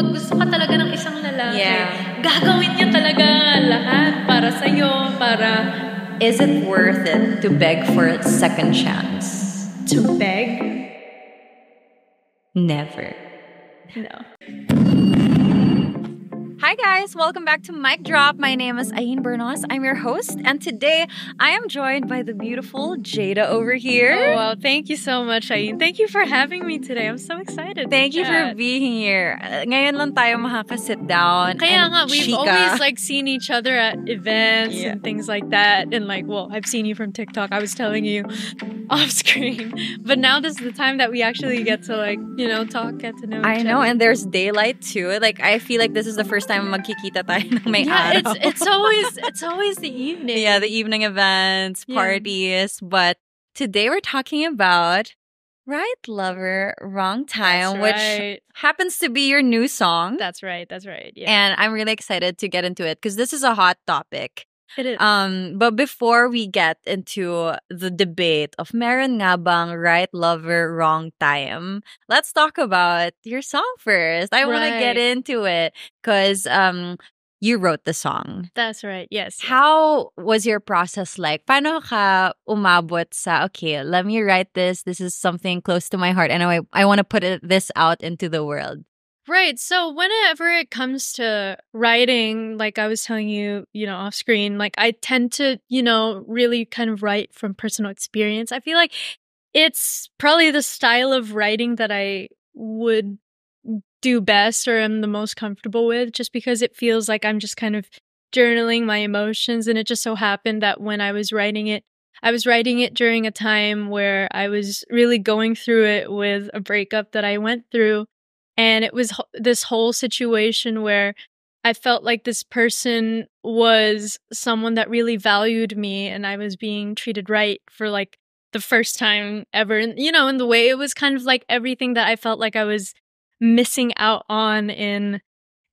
pag gusto ka talaga ng isang lalaki, Yeah. gagawin niya talaga lahat para sa'yo, para... Is it worth it to beg for a second chance? To beg? Never. No. Hi guys, welcome back to Mic Drop. My name is Bernos. I'm your host, and today I am joined by the beautiful Jayda over here. Oh wow, thank you so much, Ayin. Thank you for having me today. I'm so excited. Thank you for being here. Ngayon lang tayo makaka-sit down. Kaya and nga, we've chika. always like seen each other at events and things like that. And like, well, I've seen you from TikTok. I was telling you off screen. But now this is the time that we actually get to like, you know, talk, get to know each other. I know, and there's daylight too. Like, I feel like this is the first time magkikita tayo ng may yeah, araw. it's always the evening. Yeah, the evening events, parties. But today we're talking about Right Lover, Wrong Time, which happens to be your new song. That's right. Yeah. And I'm really excited to get into it because this is a hot topic. It is. But before we get into the debate of meron nga bang right lover, wrong time, let's talk about your song first. I want to get into it because you wrote the song. That's right. Yes. How was your process like? Paano ka umabot sa, okay, let me write this. This is something close to my heart. And I want to put this out into the world. Right. So whenever it comes to writing, like I was telling you, you know, off screen, like I tend to, you know, really kind of write from personal experience. I feel like it's probably the style of writing that I would do best or am the most comfortable with, just because it feels like I'm just kind of journaling my emotions. And it just so happened that when I was writing it during a time where I was really going through it with a breakup that I went through. And it was this whole situation where I felt like this person was someone that really valued me and I was being treated right for like the first time ever. And, you know, in the way it was kind of like everything that I felt like I was missing out on in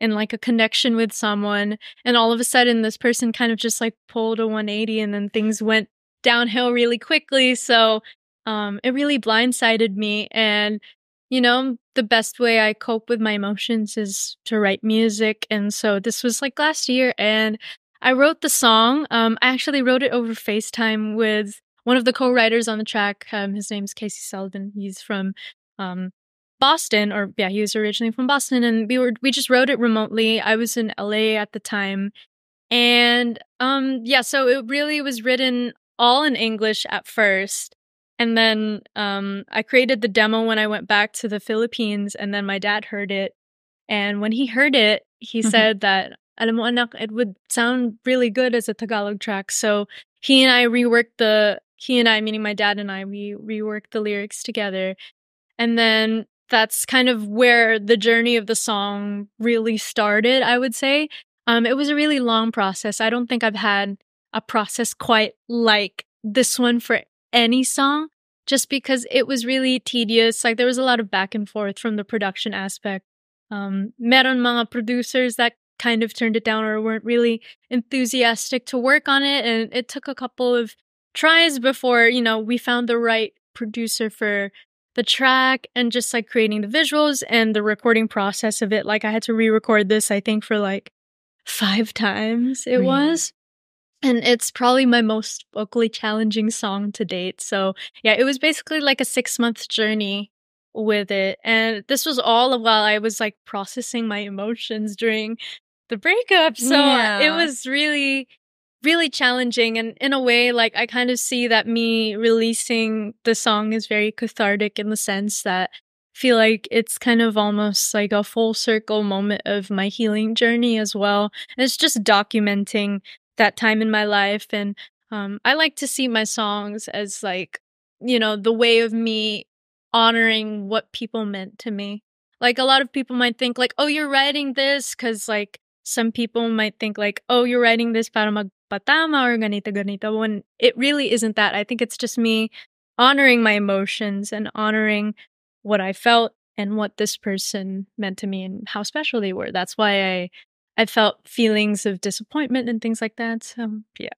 like a connection with someone. And all of a sudden this person kind of just like pulled a 180 and then things went downhill really quickly. So it really blindsided me. And you know, the best way I cope with my emotions is to write music. And so this was like last year and I wrote the song. I actually wrote it over FaceTime with one of the co-writers on the track. His name's Casey Sullivan. He's from Boston, or yeah, he was originally from Boston. And we just wrote it remotely. I was in LA at the time. And so it really was written all in English at first. And then I created the demo when I went back to the Philippines, and then my dad heard it. And when he heard it, he said that, alam mo anak, it would sound really good as a Tagalog track. So he and I, meaning my dad and I, we reworked the lyrics together. And then that's kind of where the journey of the song really started, I would say. It was a really long process. I don't think I've had a process quite like this one for any song, just because it was really tedious. Like there was a lot of back and forth from the production aspect. Meron mga producers that kind of turned it down or weren't really enthusiastic to work on it, and it took a couple of tries before, you know, we found the right producer for the track and just like creating the visuals and the recording process of it. Like I had to re-record this, I think, for like 5 times it was. And it's probably my most vocally challenging song to date. So yeah, it was basically like a 6-month journey with it. And this was all while I was like processing my emotions during the breakup. So it was really, really challenging. And in a way, like I kind of see that me releasing the song is very cathartic in the sense that I feel like it's kind of almost like a full circle moment of my healing journey as well. And it's just documenting that time in my life. And I like to see my songs as like, you know, the way of me honoring what people meant to me. Like a lot of people might think like, oh, you're writing this because like some people might think like, oh, you're writing this para magpatama or ganito, when it really isn't that. I think it's just me honoring my emotions and honoring what I felt and what this person meant to me and how special they were. That's why I felt feelings of disappointment and things like that. So, yeah.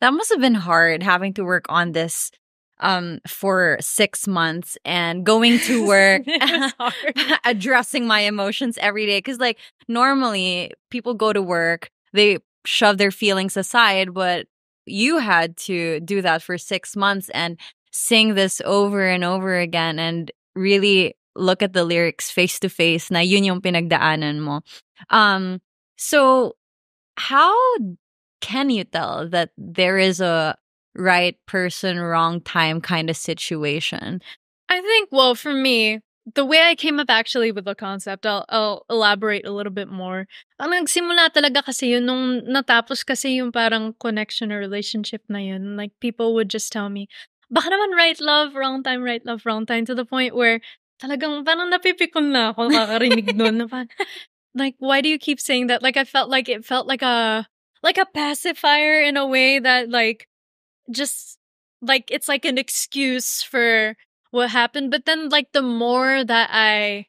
That must have been hard having to work on this for 6 months and going to work, addressing my emotions every day. Because, like, normally people go to work, they shove their feelings aside, but you had to do that for 6 months and sing this over and over again and really look at the lyrics face to face na yun yung pinagdaanan mo. So how can you tell that there is a right person, wrong time kind of situation? I think, well, for me, the way I came up actually with the concept, I'll elaborate a little bit more. Ang nagsimula talaga kasi yun nung natapos kasi yung parang connection or relationship na yun. Like, people would just tell me, baka naman right love, wrong time, to the point where talagang parang napipikon na ako kakarinig nun. Na parang, like, why do you keep saying that? Like, I felt like it felt like a pacifier in a way that, like, just like it's like an excuse for what happened. But then, like, the more that I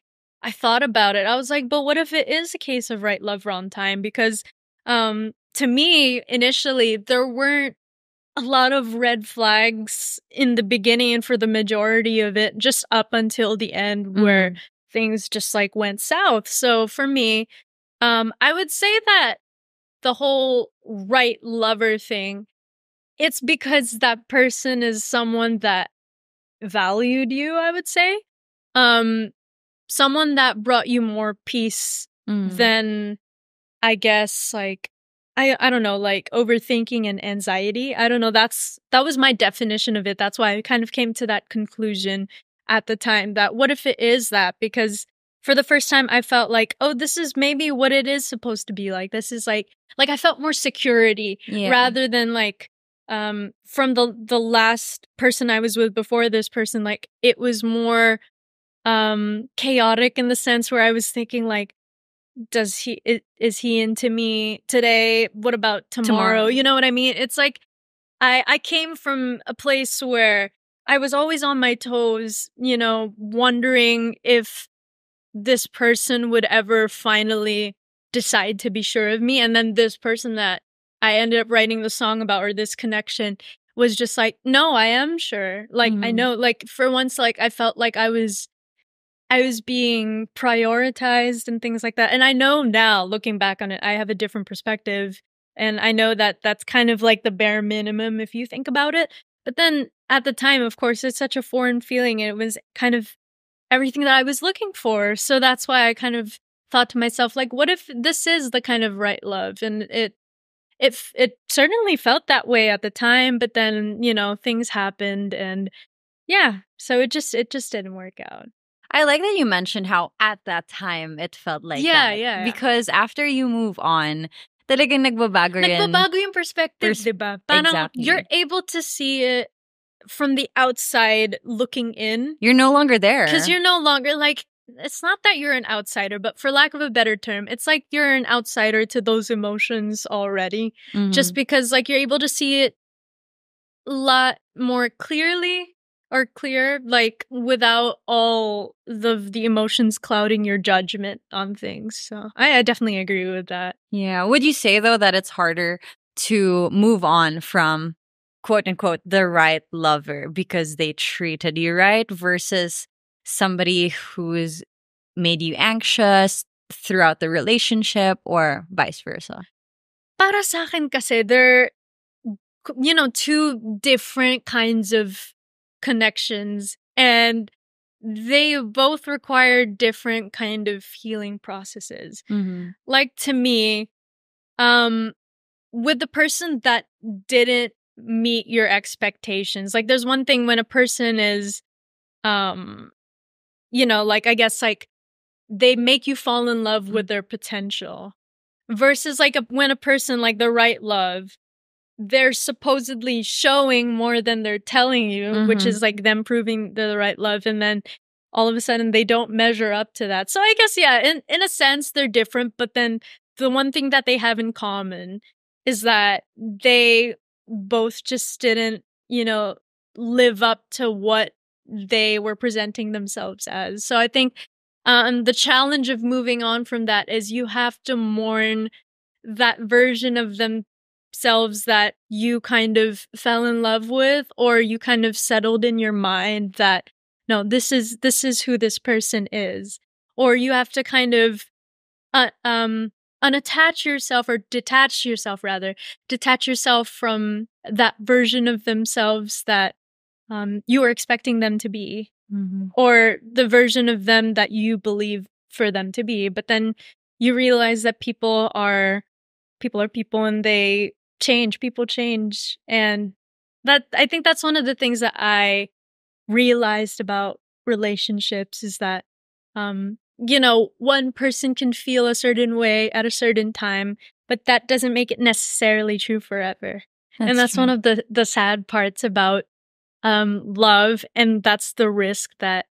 thought about it, I was like, but what if it is a case of right love, wrong time? Because to me, initially, there weren't a lot of red flags in the beginning and for the majority of it, just up until the end where things just like went south. So for me, I would say that the whole right lover thing, it's because that person is someone that valued you, I would say. Someone that brought you more peace than, I guess, like, I don't know, like overthinking and anxiety. I don't know. That was my definition of it. That's why I kind of came to that conclusion at the time, that what if it is that? Because for the first time I felt like, oh, this is maybe what it is supposed to be like. This is like I felt more security rather than like from the last person I was with before this person. Like, it was more chaotic in the sense where I was thinking like, is he into me today? What about tomorrow? You know what I mean? It's like I came from a place where I was always on my toes, you know, wondering if this person would ever finally decide to be sure of me. And then this person that I ended up writing the song about, or this connection, was just like, no, I am sure. Like, I know, like, for once, like, I felt like I was being prioritized and things like that. And I know now, looking back on it, I have a different perspective. And I know that that's kind of like the bare minimum if you think about it. But then at the time, of course, it's such a foreign feeling. And it was kind of everything that I was looking for. So that's why I kind of thought to myself, like, what if this is the kind of right love? And it certainly felt that way at the time. But then, you know, things happened. And yeah, so it just didn't work out. I like that you mentioned how at that time it felt like that. Yeah. Because after you move on, talagang nagbabago rin. Nagbabago yung perspective, diba? Parang exactly. You're able to see it from the outside looking in. You're no longer there. Because you're no longer, like, it's not that you're an outsider, but for lack of a better term, it's like you're an outsider to those emotions already. Just because, like, you're able to see it a lot more clearly. Or clear, like, without all the emotions clouding your judgment on things. So I definitely agree with that. Yeah. Would you say, though, that it's harder to move on from, quote unquote, the right lover because they treated you right versus somebody who's made you anxious throughout the relationship, or vice versa? Para sa akin kasi, they're, you know, two different kinds of connections, and they both require different kind of healing processes. Like, to me, with the person that didn't meet your expectations, like, there's one thing when a person is you know, like, I guess, like, they make you fall in love with their potential, versus like when a person, like, the right love, they're supposedly showing more than they're telling you, which is like them proving they're the right love. And then all of a sudden they don't measure up to that. So I guess, yeah, in a sense, they're different. But then the one thing that they have in common is that they both just didn't, you know, live up to what they were presenting themselves as. So I think the challenge of moving on from that is you have to mourn that version of themselves selves that you kind of fell in love with, or you kind of settled in your mind that no, this is who this person is, or you have to kind of uh, um unattach yourself, or detach yourself from that version of themselves that you were expecting them to be, or the version of them that you believe for them to be. But then you realize that people are people, and they change. People change, and that I think that's one of the things that I realized about relationships is that one person can feel a certain way at a certain time, but that doesn't make it necessarily true forever. And that's true. one of the sad parts about love, and that's the risk that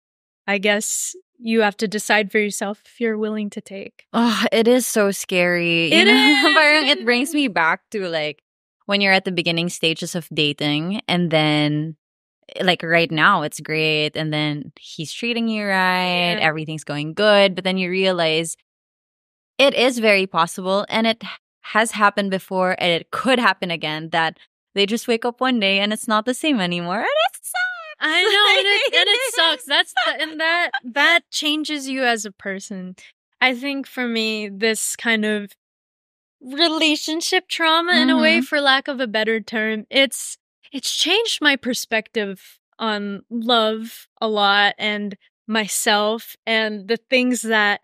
I guess you have to decide for yourself if you're willing to take. Oh, it is so scary. You It know, is! parang it brings me back to like when you're at the beginning stages of dating, and then like right now it's great, and then he's treating you right, Yeah. everything's going good, but then you realize it is very possible, and it has happened before, and it could happen again, that they just wake up one day and it's not the same anymore, and it sucks. I know, and it sucks. That changes you as a person. I think for me, this kind of relationship trauma, in a way, for lack of a better term, it's changed my perspective on love a lot, and myself, and the things that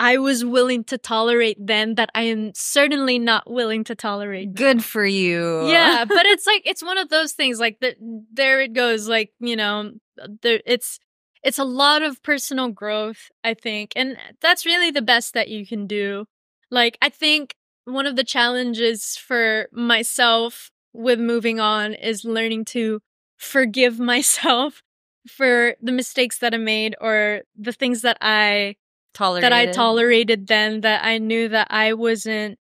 I was willing to tolerate then that I am certainly not willing to tolerate now. Good for you. Yeah, but it's like, it's one of those things, like, there it goes, like, it's a lot of personal growth, I think, and that's really the best that you can do. Like, I think one of the challenges for myself with moving on is learning to forgive myself for the mistakes that I made, or the things that I tolerated then, that I knew that I wasn't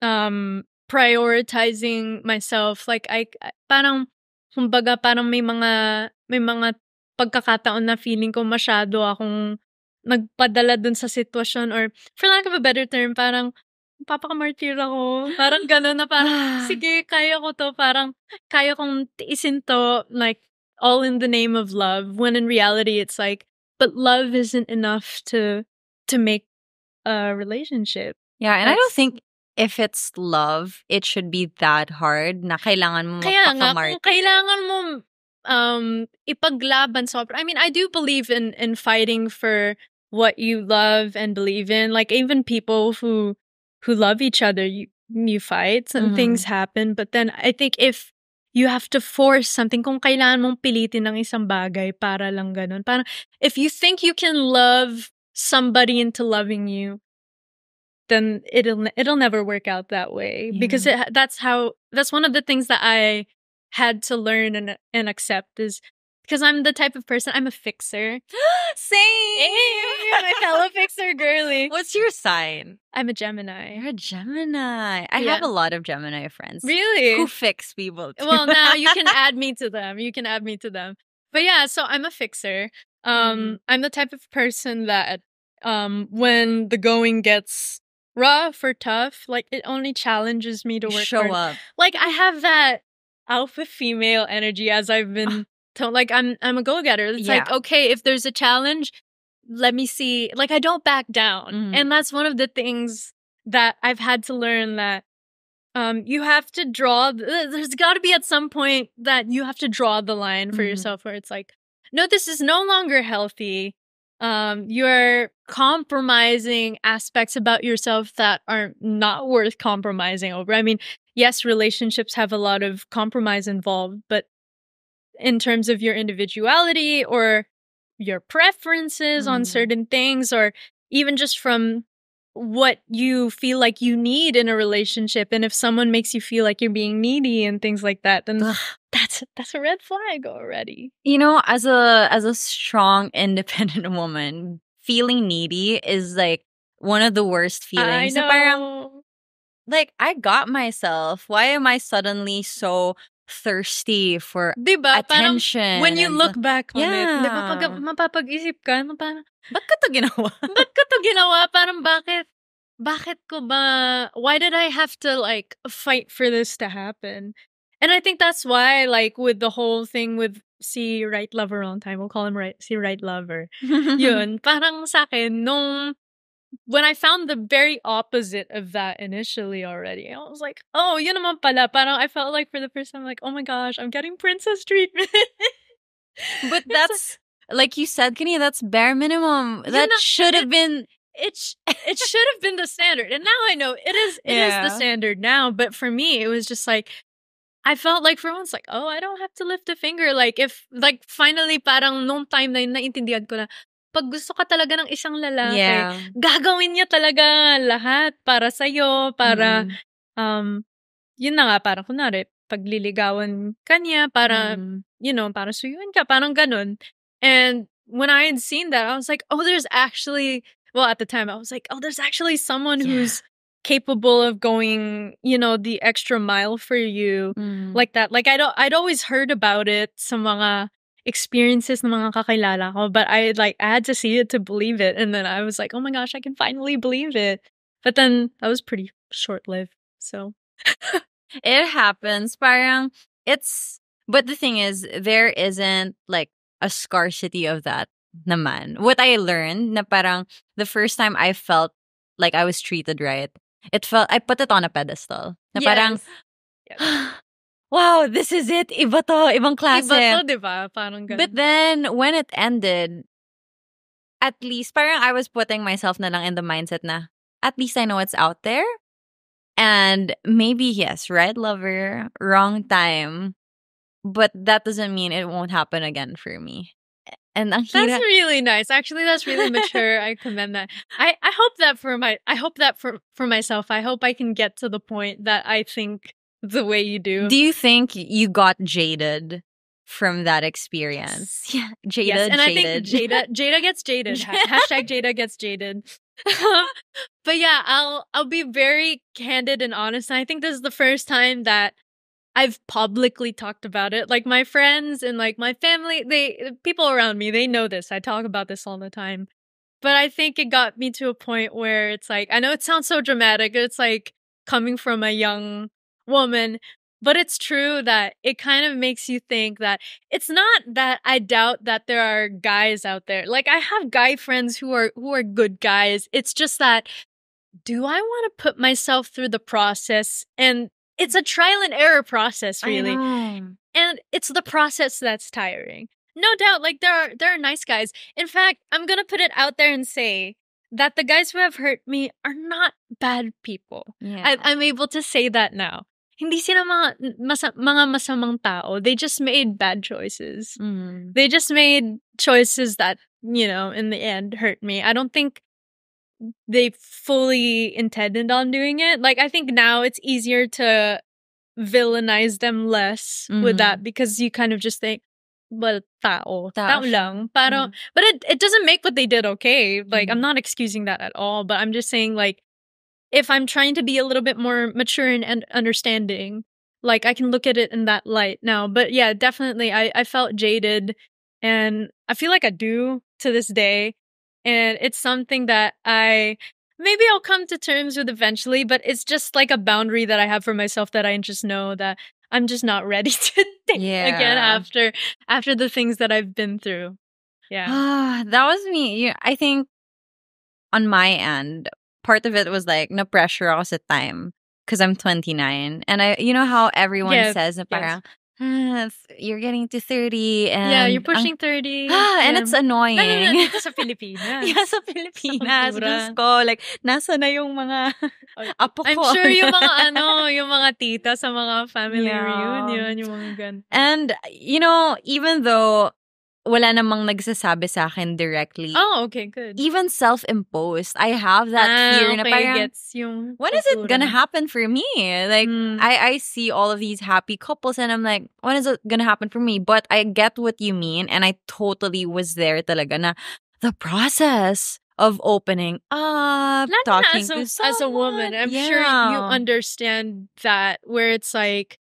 prioritizing myself. Like, parang kumbaga, parang may mga pagkakataon na feeling ko masyado akong nagpadala dun sa sitwasyon, or for lack of a better term, parang papakamartir ako. Parang gano'n, na parang sige, kaya ko to, parang kaya kong tiisin to, like, all in the name of love, when in reality it's like, but love isn't enough to make a relationship. Yeah, and I don't think if it's love, it should be that hard na kailangan mo Kaya nga, magpakamart. kung kailangan mo ipaglaban sobra. I mean, I do believe in fighting for what you love and believe in. Like, even people who love each other, you fight and things happen. But then I think if you have to force something, kung kailangan mong pilitin ng isang bagay para lang ganun. Parang if you think you can love somebody into loving you, then it'll never work out that way. Yeah. Because that's one of the things that I had to learn and accept, is because I'm the type of person, I'm a fixer. Same! Hey, my fellow fixer girly. What's your sign? I'm a Gemini. You're a Gemini. I have a lot of Gemini friends. Really? Who fix people too. Well, now you can add me to them. But yeah, so I'm a fixer. I'm the type of person that when the going gets rough or tough, like, it only challenges me to work Show hard. up. Like, I have that alpha female energy, as I've been told. Like, I'm a go-getter. It's like, okay, if there's a challenge, let me see. Like, I don't back down. And that's one of the things that I've had to learn, that you have to draw, there's got to be at some point that you have to draw the line for yourself, where it's like, no, this is no longer healthy. You're compromising aspects about yourself that are not worth compromising over. I mean, yes, relationships have a lot of compromise involved, but in terms of your individuality or your preferences on certain things, or even just from what you feel like you need in a relationship, and if someone makes you feel like you're being needy and things like that, then that's a red flag already. You know, as a strong, independent woman, feeling needy is like one of the worst feelings. I know. Parang, like, I got myself. Why am I suddenly so thirsty for attention? Parang when you look back on it, diba, mapapag-isip ka, parang, ba't ka to ginawa? Parang why did I have to like fight for this to happen? And I think that's why, like, with the whole thing with si right lover wrong time, we'll call him si right lover. Yun, parang sa akin, when I found the very opposite of that initially already, I was like, oh, yun naman pala. Parang I felt like for the first time, like, oh my gosh, I'm getting princess treatment. But that's, like you said, Kenny, that's bare minimum. That should have been... It should have been the standard. And now I know it is the standard now. But for me, it was just like, I felt like for once, like, oh, I don't have to lift a finger. Like, if, like, finally, parang nung time na yun, naintindihan ko na, pag gusto ka talaga ng isang lalaki, gagawin niya talaga lahat para sa'yo, para, yun na nga, parang kunwari, pagliligawan ka niya, para, you know, para suyuin ka, parang ganun. And when I had seen that, I was like, oh, there's actually, well, at the time, I was like, oh, there's actually someone who's capable of going, you know, the extra mile for you like that. Like, I'd always heard about it sa mga experiences ng mga kakilala ko, but I had to see it to believe it. And then I was like, oh my gosh, I can finally believe it. But then that was pretty short-lived. So it happens. Parang but the thing is, there isn't like a scarcity of that naman. What I learned na parang the first time I felt like I was treated right, I put it on a pedestal. Na parang, wow, this is it. Iba to, ibang klase. Iba to, diba? Parang ganun. But then, when it ended, at least, parang I was putting myself na lang in the mindset na, at least I know it's out there. And maybe, yes, right lover, wrong time. But that doesn't mean it won't happen again for me. And that's really nice. Actually, that's really mature. I commend that. I hope that for myself. I hope I can get to the point that I think the way you do. Do you think you got jaded from that experience? Yeah, jaded. Yes, and jaded. I think Jayda gets jaded. Hashtag Jayda gets jaded. But yeah, I'll be very candid and honest. And I think this is the first time that I've publicly talked about it. Like, my friends and like my family, people around me, they know this. I talk about this all the time. But I think it got me to a point where it's like, I know it sounds so dramatic. It's like coming from a young woman, but it's true that it kind of makes you think that it's not that I doubt that there are guys out there. Like, I have guy friends who are good guys. It's just that, do I want to put myself through the process? And it's a trial and error process, really. And it's the process that's tiring. No doubt, like, there are nice guys. In fact, I'm gonna put it out there and say that the guys who have hurt me are not bad people. Yeah. I'm able to say that now. Hindi sila mga masamang tao. They just made bad choices. They just made choices that, you know, in the end hurt me. I don't think they fully intended on doing it. Like, I think now it's easier to villainize them less with that, because you kind of just think, well, tao lang. But it doesn't make what they did okay. Like, I'm not excusing that at all, but I'm just saying, like, if I'm trying to be a little bit more mature and understanding, like, I can look at it in that light now. But yeah, definitely, I felt jaded, and I feel like I do to this day. And it's something that maybe I'll come to terms with eventually, but it's just like a boundary that I have for myself, that I just know that I'm just not ready to date again after the things that I've been through. Yeah. That was me. I think on my end, part of it was like, na pressure ako sa time because I'm 29. And you know how everyone says na parang, you're getting to 30 and you're pushing 30 and it's annoying. No, dito sa Pilipinas. Sa Pilipinas. Diyos ko, like, nasa na yung mga apo ko. I'm sure yung mga yung mga tita sa mga family reunion, yung mga gan. And, you know, even though wala namang nagsasabi sa akin directly. Oh, okay, good. Even self-imposed. I have that fear na parang, when is it gonna happen for me? Like, I see all of these happy couples and I'm like, when is it gonna happen for me? But I get what you mean, and I totally was there talaga na the process of opening up, talking to someone. As a woman, I'm sure you understand that, where it's like,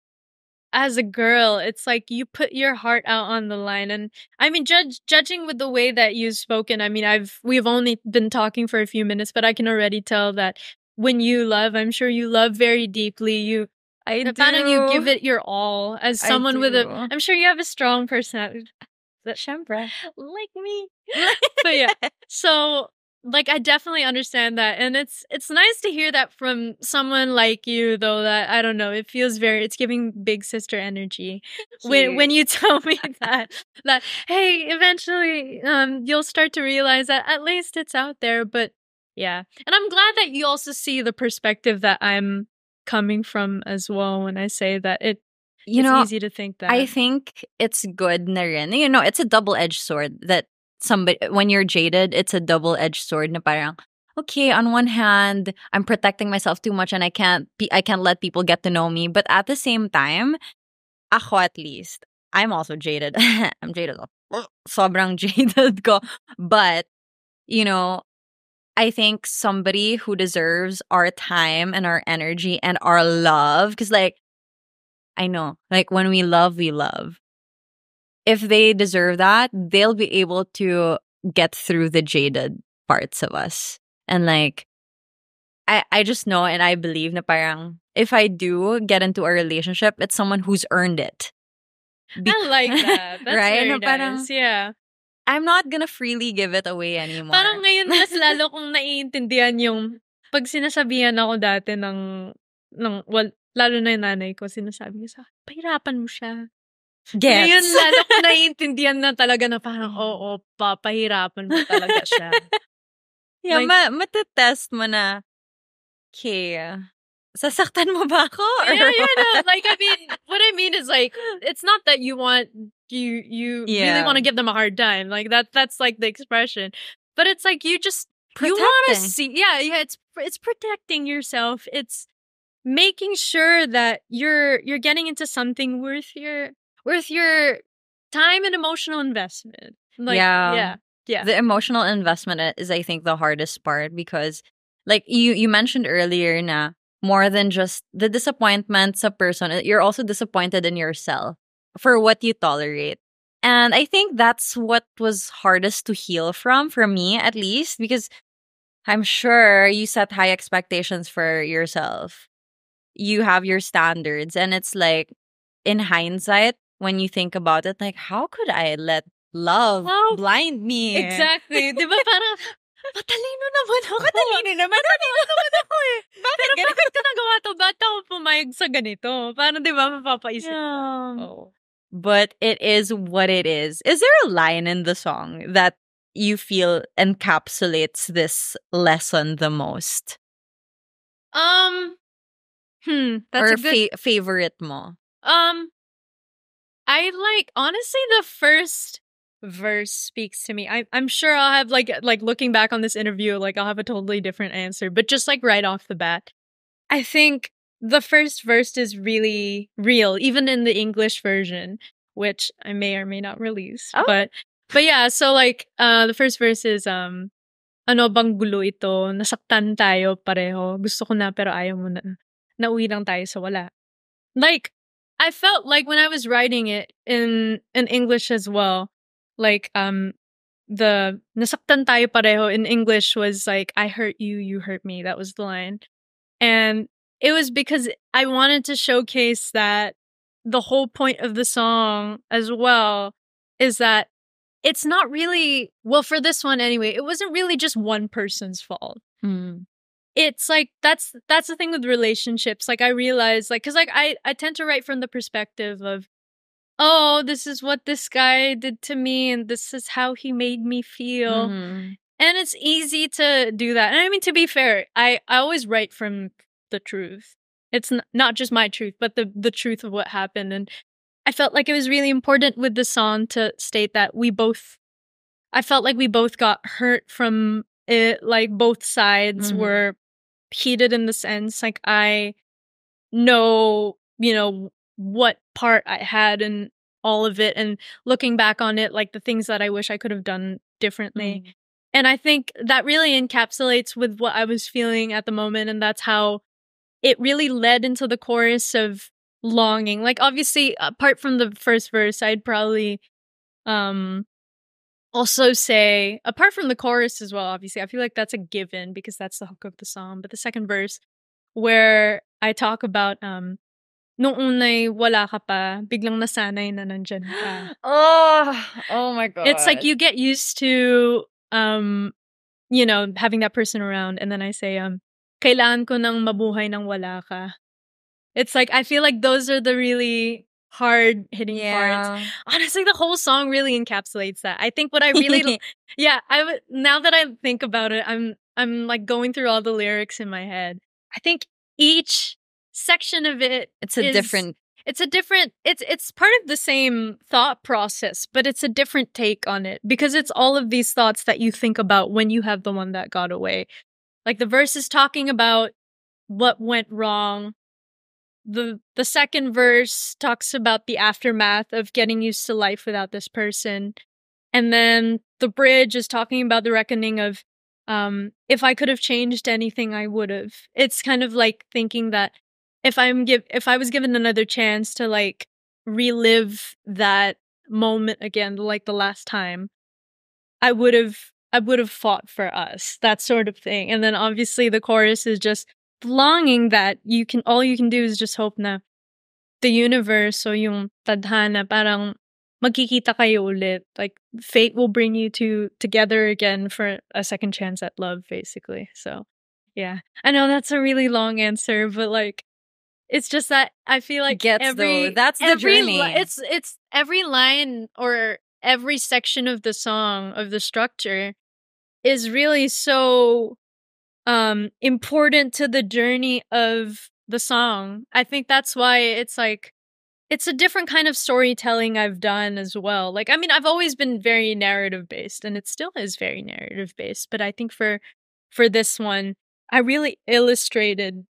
as a girl, it's like you put your heart out on the line. And I mean, judging with the way that you've spoken, I mean, we've only been talking for a few minutes, but I can already tell that when you love, I'm sure you love very deeply. I do. Parang you give it your all as someone with I'm sure you have a strong personality. Syempre. Like me. But yeah. So like I definitely understand that. And it's nice to hear that from someone like you though, that I don't know, it feels it's giving big sister energy. When you tell me that hey, eventually you'll start to realize that at least it's out there. But yeah. And I'm glad that you also see the perspective that I'm coming from as well when I say that it's easy to think that. I think it's good na rin. It's a double-edged sword that when you're jaded, it's a double-edged sword na parang, okay, on one hand, I'm protecting myself too much and I can't let people get to know me. But at the same time, ako at least, I'm also jaded. I'm jaded. Sobrang jaded ko. But, I think somebody who deserves our time and our energy and our love, because I know, when we love, we love. If they deserve that, they'll be able to get through the jaded parts of us. And I just know and I believe na parang if I do get into a relationship, it's someone who's earned it. I like that. That's right? very nice. Yeah. I'm not gonna freely give it away anymore. Parang ngayon mas lalo kong naiintindihan yung pag sinasabihan ako dati lalo na yung nanay ko, sinasabi niya sa akin, pahirapan mo siya. Gets. Ngayon lalo kong naiintindihan na talaga na parang, oo, papahirapan mo talaga siya. Yeah, matetest mo na, okay, sasaktan mo ba ako? Yeah, no, I mean, what I mean is it's not that you want, you really want to give them a hard time. That's the expression. But it's you just, protecting. You want to see, yeah, it's protecting yourself. It's making sure that you're getting into something worth your time and emotional investment. Yeah. The emotional investment is, I think, the hardest part because, you mentioned earlier na more than just the disappointment sa person, you're also disappointed in yourself for what you tolerate. And I think that's what was hardest to heal from, for me at least, because I'm sure you set high expectations for yourself. You have your standards, and it's in hindsight, when you think about it, how could I let love blind me? Exactly. Di ba parang, matalino naman ako. Matalino naman ako eh. Pero bakit ka nagawa to? Ba't ako pumayag sa ganito? Parang di ba mapapaisip ka? Oh. But it is what it is. Is there a line in the song that you feel encapsulates this lesson the most? That's or a good favorite mo? I honestly the first verse speaks to me. I'm sure I'll have looking back on this interview, I'll have a totally different answer. But just right off the bat, I think the first verse is really real, even in the English version, which I may or may not release. Oh. But yeah, so the first verse is ano bang gulo ito? Nasaktan tayo pareho. Gusto ko na pero ayaw mo na. Nauwi lang tayo sa wala. I felt when I was writing it in English as well, the nasaktan tayo pareho in English was I hurt you, you hurt me. That was the line. And it was because I wanted to showcase that the whole point of the song as well is that it's not really, well, for this one anyway, it wasn't really just one person's fault. It's that's the thing with relationships. I realized because I tend to write from the perspective of, oh, this is what this guy did to me and this is how he made me feel. And it's easy to do that. And I mean, to be fair, I always write from the truth. It's not just my truth, but the truth of what happened. And I felt it was really important with the song to state that I felt we both got hurt from it. Both sides were heated in the sense I know, what part I had in all of it, and looking back on it, the things that I wish I could have done differently. And I think that really encapsulates with what I was feeling at the moment, and that's how it really led into the chorus of longing. Obviously, apart from the first verse, I'd probably also say, apart from the chorus as well, obviously, I feel like that's a given because that's the hook of the song. But the second verse, where I talk about nung unay wala ka pa, biglang nasanay na nandyan ka. Oh my God. It's like you get used to having that person around, and then I say kailangan ko nang mabuhay nang wala ka. It's like I feel like those are the really hard hitting parts. Honestly, the whole song really encapsulates that. I think what I really now that I think about it, I'm like going through all the lyrics in my head. I think each section of it it's part of the same thought process, but it's a different take on it because it's all of these thoughts that you think about when you have the one that got away. Like the verse is talking about what went wrong. The second verse talks about the aftermath of getting used to life without this person. And then the bridge is talking about the reckoning of if I could have changed anything, I would have. It's kind of like thinking that if I was given another chance to like relive that moment again, like the last time, I would have fought for us, that sort of thing. And then obviously the chorus is just longing that all you can do is just hope na the universe o yung tadhana parang magkikita kayo ulit. Like fate will bring you together again for a second chance at love, basically. So yeah. I know that's a really long answer, but like it's just that I feel like that's the journey. It's every line or every section of the song, of the structure, is really so important to the journey of the song. I think that's why it's like it's a different kind of storytelling I've done as well. Like I mean, I've always been very narrative based and it still is very narrative based, but I think for this one, I really illustrated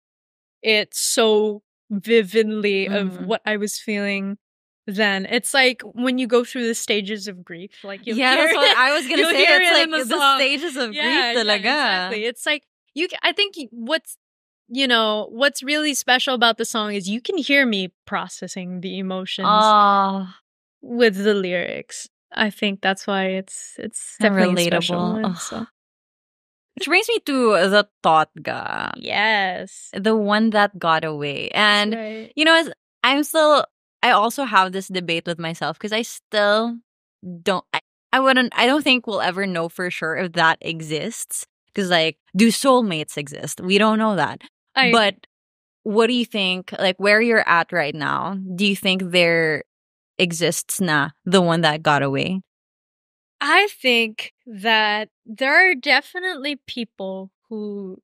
it so vividly of what I was feeling then. It's like when you go through the stages of grief, like you'll hear that's what I was gonna say. It's like the stages of grief, talaga. Exactly. It's like I think what's really special about the song is you can hear me processing the emotions with the lyrics. I think that's why it's definitely relatable. A special one, so. Which brings me to the TOTGA. Yes. The one that got away. And, right. I also have this debate with myself because I still don't, I don't think we'll ever know for sure if that exists. Because, like, do soulmates exist? We don't know that. But what do you think, like, where you're at right now, do you think there exists the one that got away? I think that there are definitely people who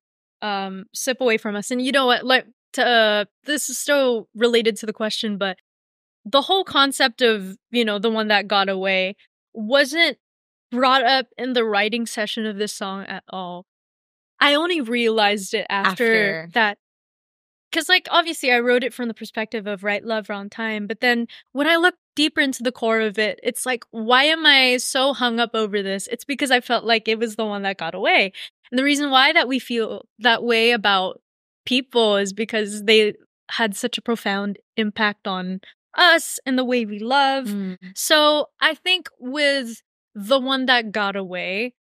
slip away from us. And you know what? Like, this is still related to the question, but the whole concept of, the one that got away wasn't brought up in the writing session of this song at all. I only realized it after that. Because, like, obviously I wrote it from the perspective of right love, wrong time. But then when I look deeper into the core of it, it's like, why am I so hung up over this? It's because I felt like it was the one that got away. And the reason why that we feel that way about people is because they had such a profound impact on us and the way we love. So I think with the one that got away,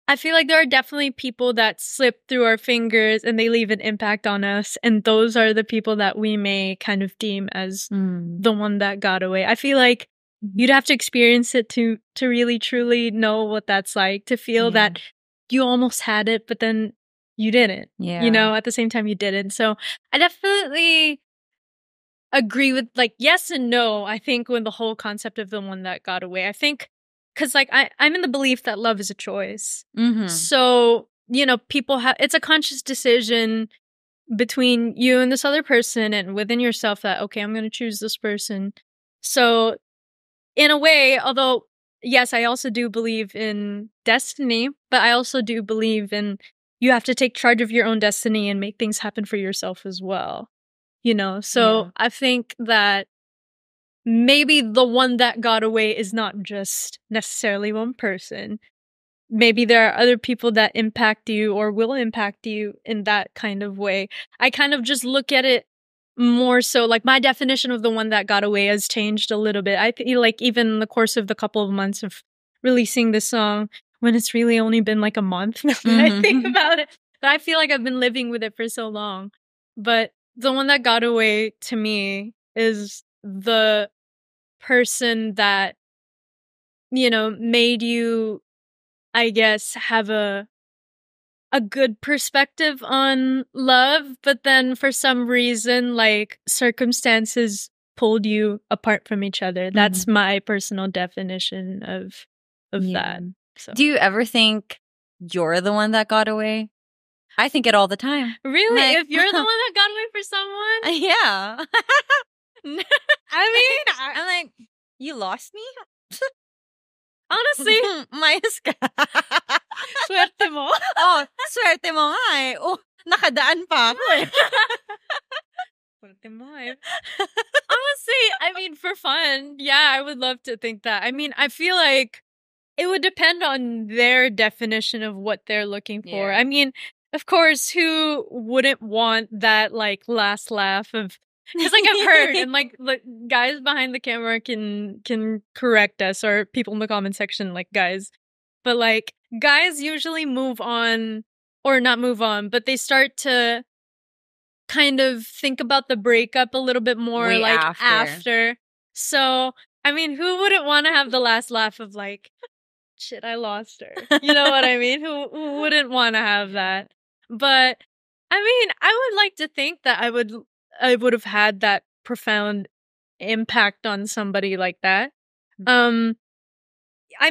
I feel like there are definitely people that slip through our fingers and they leave an impact on us. And those are the people that we may kind of deem as the one that got away. I feel like you'd have to experience it to really truly know what that's like, to feel that you almost had it, but then you didn't. At the same time you didn't. So I definitely agree with like yes and no, I think, with the whole concept of the one that got away. I think because, like, I'm in the belief that love is a choice. So, people it's a conscious decision between you and this other person and within yourself that, okay, I'm going to choose this person. So, in a way, although, yes, I also do believe in destiny, but I also do believe in you have to take charge of your own destiny and make things happen for yourself as well. So I think that maybe the one that got away is not just necessarily one person. Maybe there are other people that impact you or will impact you in that kind of way. I kind of just look at it more so like my definition of the one that got away has changed a little bit. I feel like even in the course of the couple of months of releasing this song when it's really only been like a month now that I think about it. But I feel like I've been living with it for so long. But the one that got away to me is the person that, made you, I guess, have a good perspective on love, but then for some reason, like, circumstances pulled you apart from each other. That's my personal definition of that. So. Do you ever think you're the one that got away? I think it all the time. Really? Like, if you're the one that got away for someone? Yeah. I mean, I'm like, you lost me? Honestly, mayos ka. Swerte mo. Oh, swerte mo nga eh. Oh, nakadaan pa ako eh. Swerte mo eh. Honestly, I mean, for fun, yeah, I would love to think that. I mean, I feel like it would depend on their definition of what they're looking for. Yeah. I mean, of course, who wouldn't want that, like, last laugh of... Because, like, I've heard, and, like, guys behind the camera can correct us, or people in the comment section, like, guys. But, like, guys usually move on, or not move on, but they start to kind of think about the breakup a little bit more, way like, after. So, I mean, who wouldn't want to have the last laugh of, like, shit, I lost her. You know what I mean? Who wouldn't want to have that? But, I mean, I would like to think that I would have had that profound impact on somebody like that. I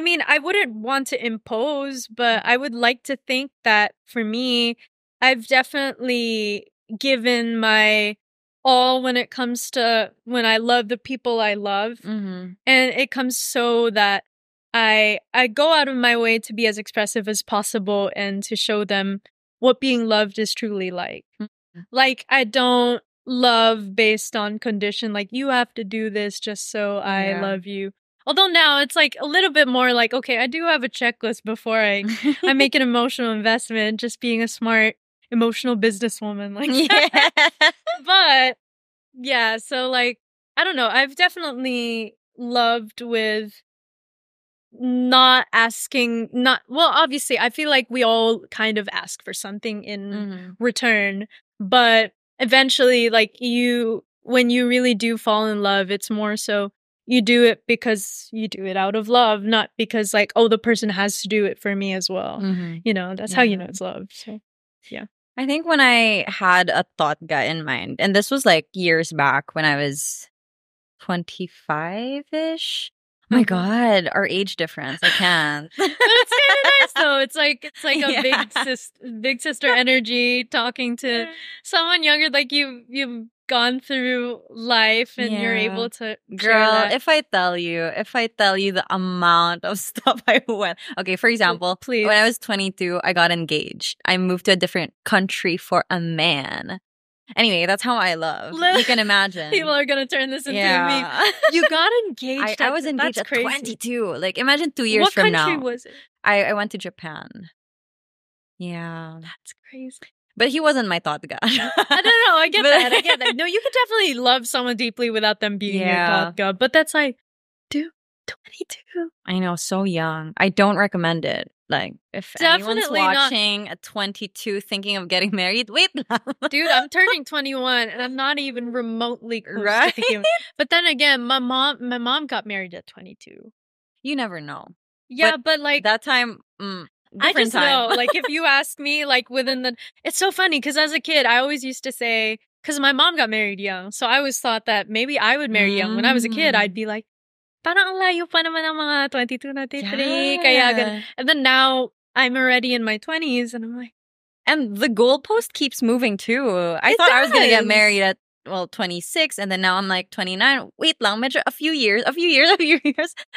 mean, I wouldn't want to impose, but I would like to think that for me, I've definitely given my all when it comes to when I love the people I love. And it comes so that I go out of my way to be as expressive as possible and to show them what being loved is truly like. Like, I don't love based on condition, like, you have to do this just so I love you. Although now it's like a little bit more like, okay, I do have a checklist before I make an emotional investment, just being a smart emotional businesswoman like that. But yeah, so, like, I don't know, I've definitely loved with not asking, well, obviously I feel like we all kind of ask for something in return, but eventually, like, when you really do fall in love, it's more so you do it because you do it out of love, not because, like, oh, the person has to do it for me as well. That's how you know it's love. So yeah, I think when I had a TOTGA in mind, and this was like years back when I was 25-ish. Oh my God, our age difference. I can't. But it's kind of nice though. It's like a big sister energy, talking to someone younger. Like, you've gone through life and you're able to Girl, share that. if I tell you the amount of stuff I went. Okay, for example, please. When I was 22, I got engaged. I moved to a different country for a man. Anyway, that's how I love. You can imagine. People are going to turn this into a meme. You got engaged. I was engaged at 22. Like, imagine 2 years from now. What country was it? I went to Japan. Yeah. That's crazy. But he wasn't my TOTGA. I don't know. I get that. No, you could definitely love someone deeply without them being your TOTGA. But that's like, dude, 22. I know, so young. I don't recommend it. Like, if anyone's watching at 22 thinking of getting married, wait. Dude, I'm turning 21 and I'm not even remotely close to thinking. But then again, my mom got married at 22. You never know. Yeah, but like that time, I just know. Like, if you ask me, like, it's so funny because as a kid, I always used to say, because my mom got married young, so I always thought that maybe I would marry young. When I was a kid, I'd be like, parang ang layo pa naman ng mga 22, 23, kaya ganun. And then now, I'm already in my 20s, and I'm like... And the goalpost keeps moving, too. I thought I was going to get married at, 26, and then now I'm like 29. Wait lang, medyo a few years.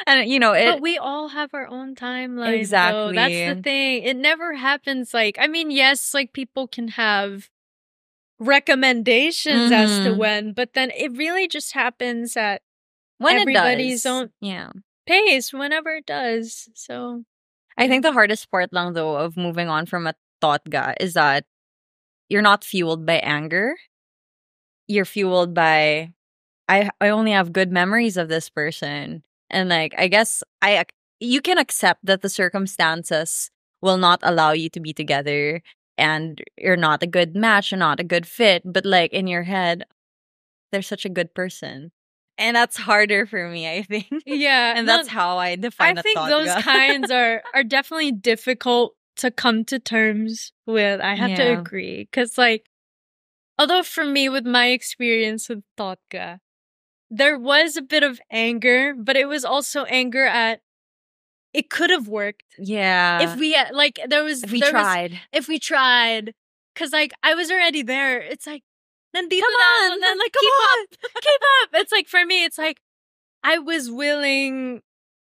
And, But we all have our own timeline. Exactly. Though. That's the thing. It never happens like... I mean, yes, like, people can have recommendations as to when, but then it really just happens at when everybody's own yeah pace whenever it does. So I think the hardest part lang though of moving on from a TOTGA is that you're not fueled by anger. You're fueled by I only have good memories of this person. And like I guess you can accept that the circumstances will not allow you to be together and you're not a good match, you're not a good fit, but like in your head, they're such a good person. And that's harder for me, I think. Yeah. And that's how I define I think those kinds are definitely difficult to come to terms with. I have to agree. Because, like, although for me, with my experience with TOTGA, there was a bit of anger, but it was also anger at it could have worked. Yeah. If we, like, if we tried. If we tried. Because, like, I was already there. It's like, nandito Come na on, ako, then, like, keep keep up. Keep up. It's like, for me, it's like, I was willing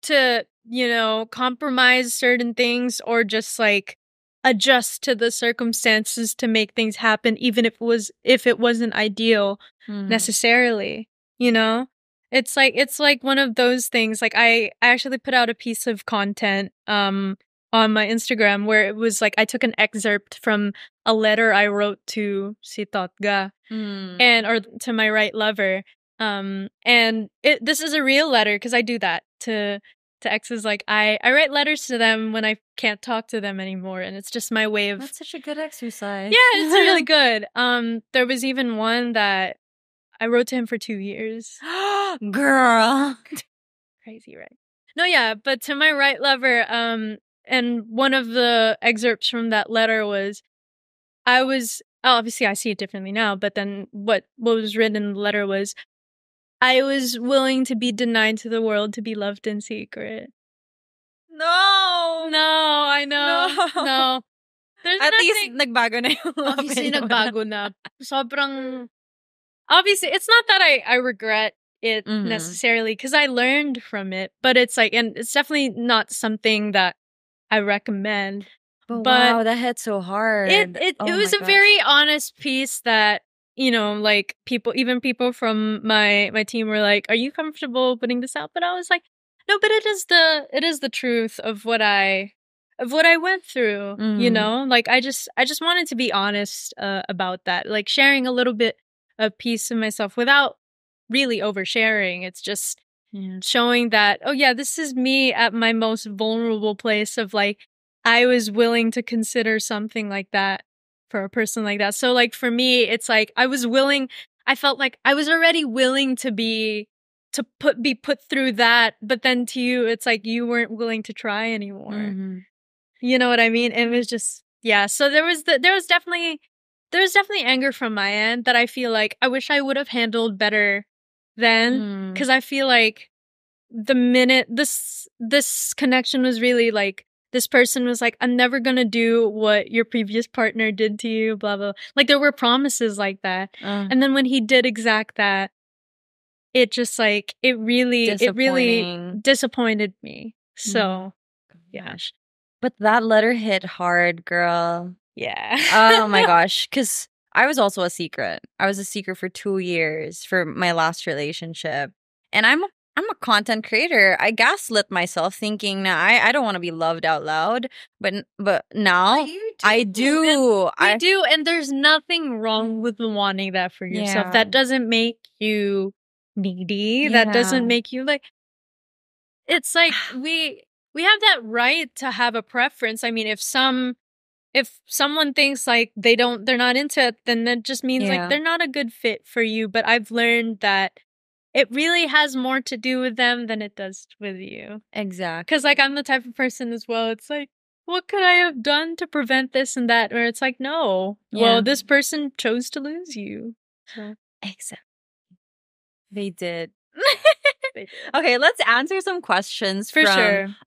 to, you know, compromise certain things or just like adjust to the circumstances to make things happen, even if it wasn't ideal necessarily, you know? It's like one of those things. Like I actually put out a piece of content on my Instagram where it was like I took an excerpt from a letter I wrote to si Totga and or to my right lover. And this is a real letter because I do that to exes. Like I write letters to them when I can't talk to them anymore, and it's just my way of. That's such a good exercise. Yeah, it's really good. There was even one that I wrote to him for 2 years. Girl, crazy, right? No, yeah, but to my right lover, and one of the excerpts from that letter was, obviously I see it differently now, but then what was written in the letter was, I was willing to be denied to the world to be loved in secret. No, I know. No. There's At nothing. least nagbago na yung love. Obviously, nagbago na. Sobrang. Obviously, it's not that I regret it necessarily because I learned from it, but it's like, and it's definitely not something that I recommend. But wow, that hit so hard. It was a very honest piece that, you know, like even people from my team were like, "Are you comfortable putting this out?" But I was like, "No, but it is the truth of what I went through." You know, like I just wanted to be honest about that, like sharing a little bit of piece of myself without really oversharing. It's just showing that, oh yeah, this is me at my most vulnerable place of like, I was willing to consider something like that for a person like that. So like for me, it's like I felt like I was already willing to be put through that, but then to you, it's like you weren't willing to try anymore. You know what I mean? It was just, yeah. So there was definitely anger from my end that I feel like I wish I would have handled better then, because I feel like the minute this connection was really like, this person was like, I'm never gonna do what your previous partner did to you, blah, blah. Like there were promises like that. And then when he did exact that, it just like, it really disappointed me. So, yeah. But that letter hit hard, girl. Yeah. Oh my gosh. Because I was also a secret. I was a secret for 2 years for my last relationship. And I'm a content creator. I gaslit myself thinking, nah, I don't want to be loved out loud. But now I do. I do. And there's nothing wrong with wanting that for yourself. Yeah. That doesn't make you needy. That doesn't make you like, it's like we have that right to have a preference. I mean, if someone thinks like they're not into it, then that just means like they're not a good fit for you. But I've learned that it really has more to do with them than it does with you. Exactly. Because like I'm the type of person as well. It's like, what could I have done to prevent this and that? Where it's like, no. Well, this person chose to lose you. So. Exactly. They did. Okay, let's answer some questions from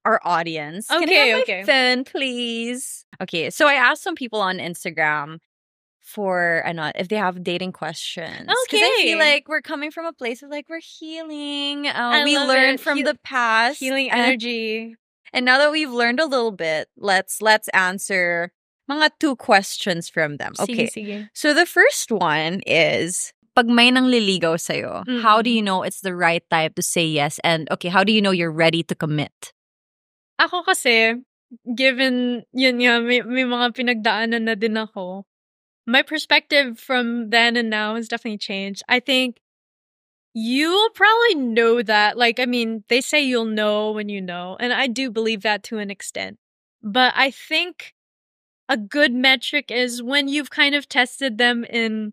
our audience. Okay, Can I have my phone, please? Okay, so I asked some people on Instagram for if they have dating questions. Because I feel like we're coming from a place of like we're healing. We learned from the past, healing energy, and now that we've learned a little bit, let's answer mga 2 questions from them. Okay, sige. So the first one is, pag may nangliligaw sa'yo, how do you know it's the right time to say yes? And okay, how do you know you're ready to commit? Ako kasi, given yun nga, may mga pinagdaanan na din ako, my perspective from then and now has definitely changed. I think you'll probably know that. Like, I mean, they say you'll know when you know, and I do believe that to an extent. But I think a good metric is when you've kind of tested them in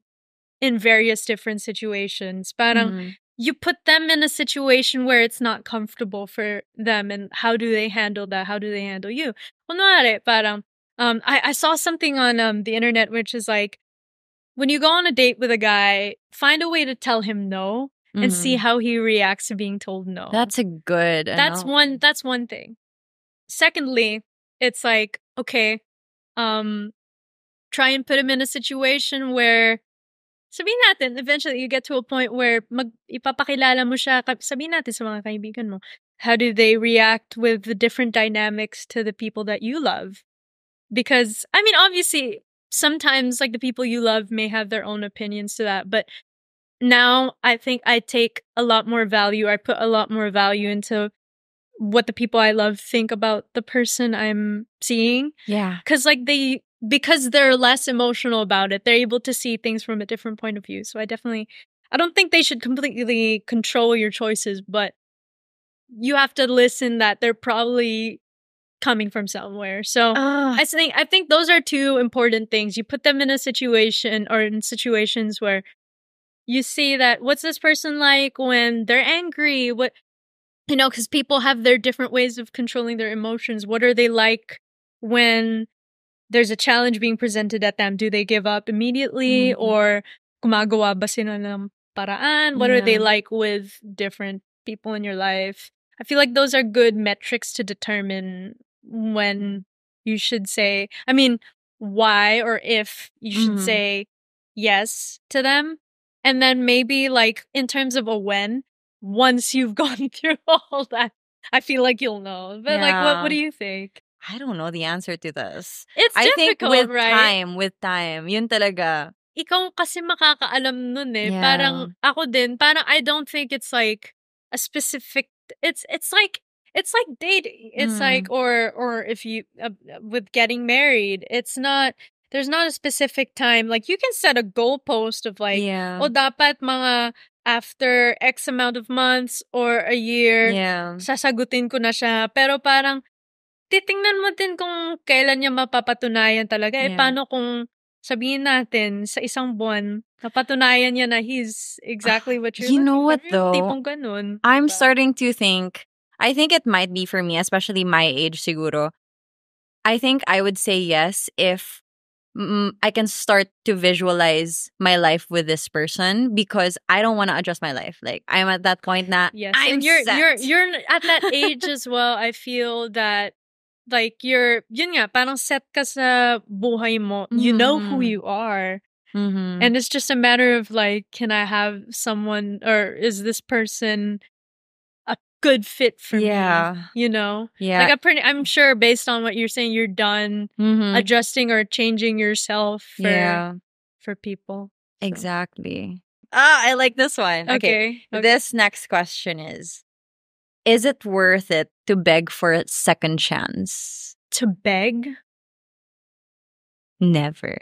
various different situations. Parang you put them in a situation where it's not comfortable for them, and how do they handle that? How do they handle you? Kunwari, parang I saw something on the internet which is like, when you go on a date with a guy, find a way to tell him no and see how he reacts to being told no. That's a good. That's one thing. Secondly, it's like, okay, try and put him in a situation where, sabihin natin, eventually you get to a point where ipapakilala mo siya, sabihin natin sa mga kaibigan mo, how do they react with the different dynamics to the people that you love? Because, I mean, obviously, sometimes, like, the people you love may have their own opinions to that, but now I think I take a lot more value, I put a lot more value into what the people I love think about the person I'm seeing. Yeah. Because they're less emotional about it, they're able to see things from a different point of view. So I don't think they should completely control your choices, but you have to listen that they're probably coming from somewhere. So I think those are two important things. You put them in a situation or in situations where you see that, what's this person like when they're angry? What, because people have their different ways of controlling their emotions. What are they like when there's a challenge being presented at them? Do they give up immediately or gumagawa ba sila ng paraan? What are they like with different people in your life? I feel like those are good metrics to determine when you should say, I mean, why or if you should say yes to them. And then maybe, like, in terms of a when, once you've gone through all that, I feel like you'll know. But like, what do you think? I don't know the answer to this. It's difficult, think with right? with time, yun talaga. Ikaw kasi makakaalam nun eh. Yeah. Parang ako din, parang I don't think it's like a specific, it's like dating. It's like, or if you, with getting married, it's not, there's not a specific time. Like, you can set a goalpost of like, o dapat mga after X amount of months or a year, sasagutin ko na siya. Pero parang, titingnan mo din kung kailan niya mapapatunayan talaga. Eh, paano kung sabihin natin sa isang buwan, napatunayan niya na he's exactly what you're looking for. You know what, though? Tipong ganun. I'm starting to think, I think it might be for me, especially my age siguro. I think I would say yes if I can start to visualize my life with this person, because I don't want to adjust my life. Like, I'm at that point na, yes, I'm and you're at that age as well. I feel that, like, yun nga, parang set ka sa buhay mo. You know who you are. And it's just a matter of like, can I have someone, or is this person a good fit for me? Yeah. Like, I'm sure based on what you're saying, you're done adjusting or changing yourself for people. So. Exactly. I like this one. Okay. This next question is it worth it to beg for a second chance? To beg? Never.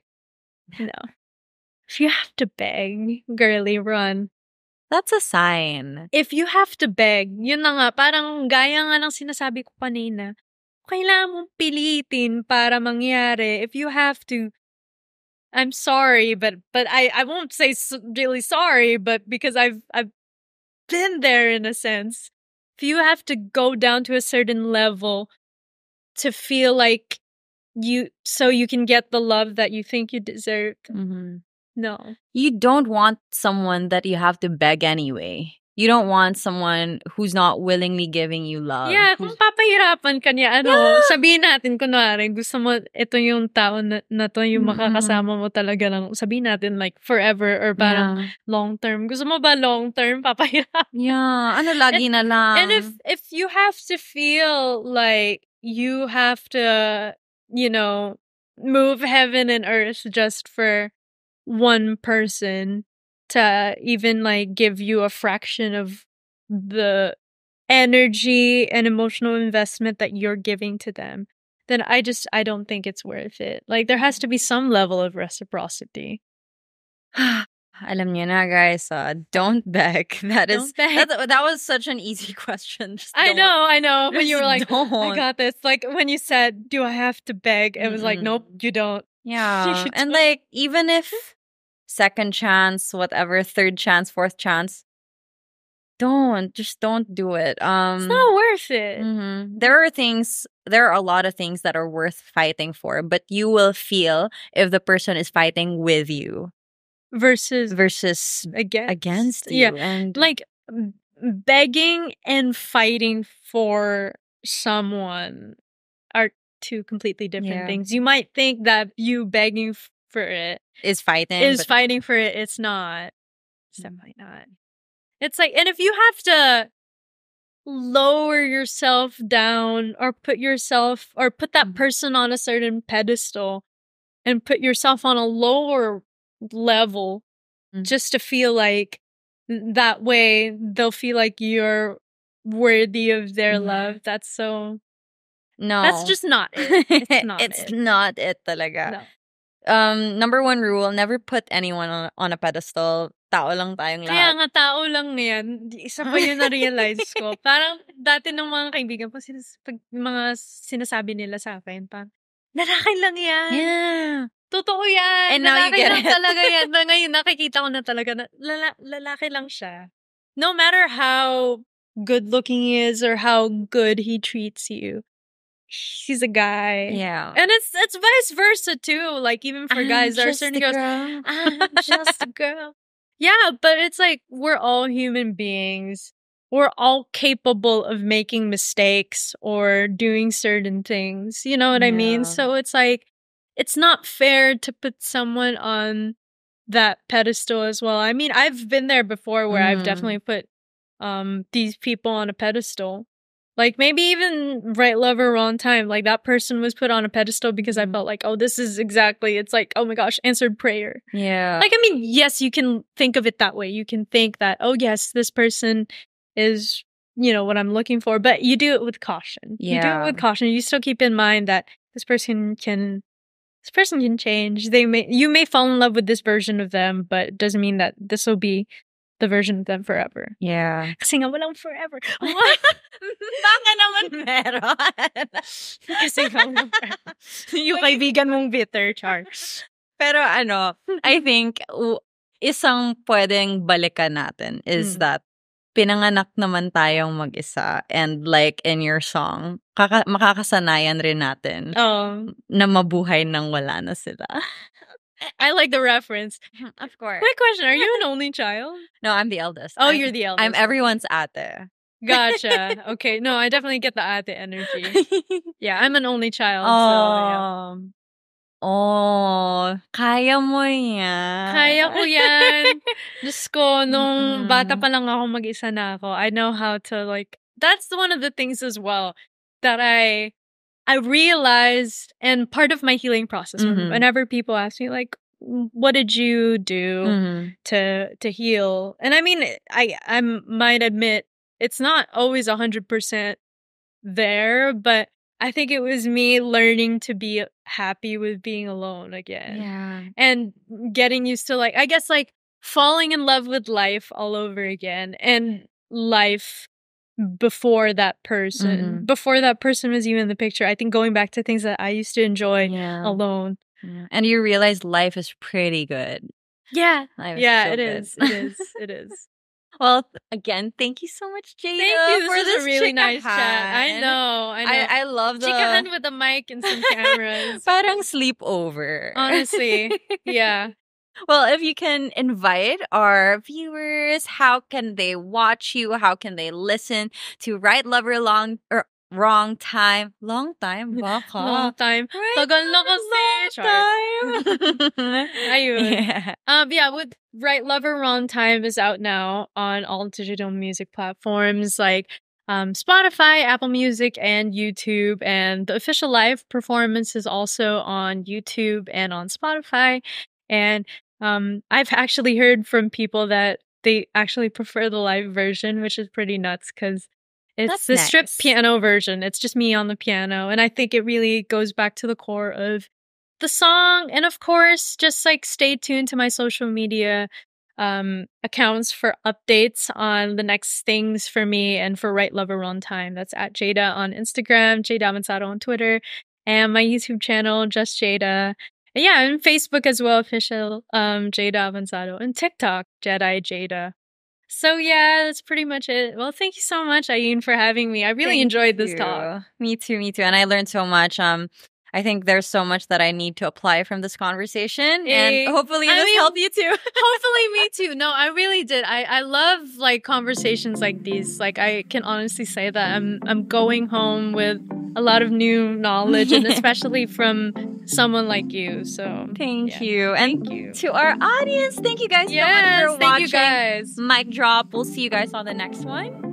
No. If you have to beg, girly, run. That's a sign. If you have to beg, yun na nga, parang gaya nga ng sinasabi ko kanina, kailangan mong pilitin para mangyari. If you have to, I'm sorry, but I won't say really sorry, but because I've been there in a sense. If you have to go down to a certain level to feel like you can get the love that you think you deserve. No. You don't want someone that you have to beg anyway. You don't want someone who's not willingly giving you love. Yeah, kung papahirapan ka niya, sabihin natin, kunwari, gusto mo, ito yung tao na to yung makakasama mo talaga lang, sabihin natin, like, forever, or parang long term. Gusto mo ba long term, papahirapan? Yeah, ano lagi na lang. And if you have to feel like you have to, move heaven and earth just for one person to even like give you a fraction of the energy and emotional investment that you're giving to them, then I don't think it's worth it. Like, there has to be some level of reciprocity. Alam niyo na, guys, don't beg. Don't beg. That was such an easy question. Just I know. When you were like, don't. I got this. Like when you said, do I have to beg? It was like, nope, you don't. Yeah. You And don't. like, even if second chance, whatever, third chance, fourth chance, just don't do it. It's not worth it. There are a lot of things that are worth fighting for, but you will feel if the person is fighting with you versus against you. Yeah. And like begging and fighting for someone are two completely different things. You might think that you begging for it is fighting for it. It's not. It's definitely not. It's like, and if you have to lower yourself down or put that person on a certain pedestal and put yourself on a lower level just to feel like that way they'll feel like you're worthy of their love. That's so... No. That's just not it. It's not it talaga. No. Number one rule, never put anyone on a pedestal. Tao lang tayong lahat. Kaya nga, tao lang yan. Isa pa yun na-realize ko. Parang dati ng mga kaibigan ko, pag mga sinasabi nila sa akin, parang, lalaki lang yan. Yeah. Totoo yan. And now you get it. Talaga yan. Ngayon, nakikita ko na talaga na lalaki lang siya. No matter how good looking he is or how good he treats you, he's a guy. Yeah. And it's vice versa too. Like even for guys, there are certain girls. I'm just a girl. Yeah, but it's like we're all human beings. We're all capable of making mistakes or doing certain things. You know what I mean? So it's like, it's not fair to put someone on that pedestal as well. I mean, I've been there before where I've definitely put these people on a pedestal. Like maybe even right lover, wrong time. Like that person was put on a pedestal because I felt like, oh, this is exactly, it's like, oh my gosh, answered prayer. Yeah. Like, I mean, yes, you can think of it that way. You can think that, oh yes, this person is, what I'm looking for, but you do it with caution. Yeah. You do it with caution. You still keep in mind that this person can change. You may fall in love with this version of them, but it doesn't mean that this will be the version of them forever. Yeah. Kasi nga walang forever. Baka naman meron. Kasi nga walang forever. Yung kaibigan mong bitter, Char. Pero I think isang pwedeng balikan natin is that pinanganak naman tayong mag-isa, and like in your song, makakasanayan rin natin na mabuhay nang wala na sila. I like the reference. Of course. Quick question, are you an only child? No, I'm the eldest. Oh, you're the eldest. I'm everyone's ate. Gotcha. Okay, no, I definitely get the ate energy. Yeah, I'm an only child, so yeah. Oh, kaya mo yan. Kaya ko yan. Diyos ko, nung bata pa lang ako, mag-isa na ako, I know how to that's one of the things as well that I realized, and part of my healing process, whenever people ask me like, what did you do to heal? And I mean, I might admit it's not always 100% there, but I think it was me learning to be happy with being alone again. Yeah. And getting used to I guess falling in love with life all over again, and life before that person. Before that person was even in the picture. I think going back to things that I used to enjoy alone. Yeah. And you realize life is pretty good. Yeah. It is. It is. Well, again, thank you so much, Jayda. Thank you. For this this is a really nice chikahan. chat. I know. I love the chikahan with a mic and some cameras. Parang sleepover. Honestly. Yeah. Well, if you can invite our viewers, how can they watch you? How can they listen to Right Lover Wrong Time? Long time? Baka. Long time. Right? Tagal na kasi. Time. Ayun. Yeah, with Right Lover Wrong Time is out now on all digital music platforms like Spotify, Apple Music, and YouTube. And the official live performance is also on YouTube and on Spotify. And I've actually heard from people that they actually prefer the live version, which is pretty nuts because it's the stripped piano version. It's just me on the piano. And I think it really goes back to the core of the song. And of course, just stay tuned to my social media accounts for updates on the next things for me and for Right Lover Wrong Time. That's at Jayda on Instagram, Jayda Avanzado on Twitter, and my YouTube channel, Just Jayda. And yeah, and Facebook as well, official Jayda Avanzado, and TikTok, Jedi Jayda. So yeah, that's pretty much it. Well, thank you so much, Ayin, for having me. I really enjoyed this talk. Me too. And I learned so much. I think there's so much that I need to apply from this conversation, and hopefully this helped you too. Hopefully me too. No, I really did. I love like conversations like these. Like I can honestly say that I'm going home with a lot of new knowledge, and especially from someone like you. So thank you. And thank you to our audience. Thank you guys so much for watching. Thank you guys. Mic drop. We'll see you guys on the next one.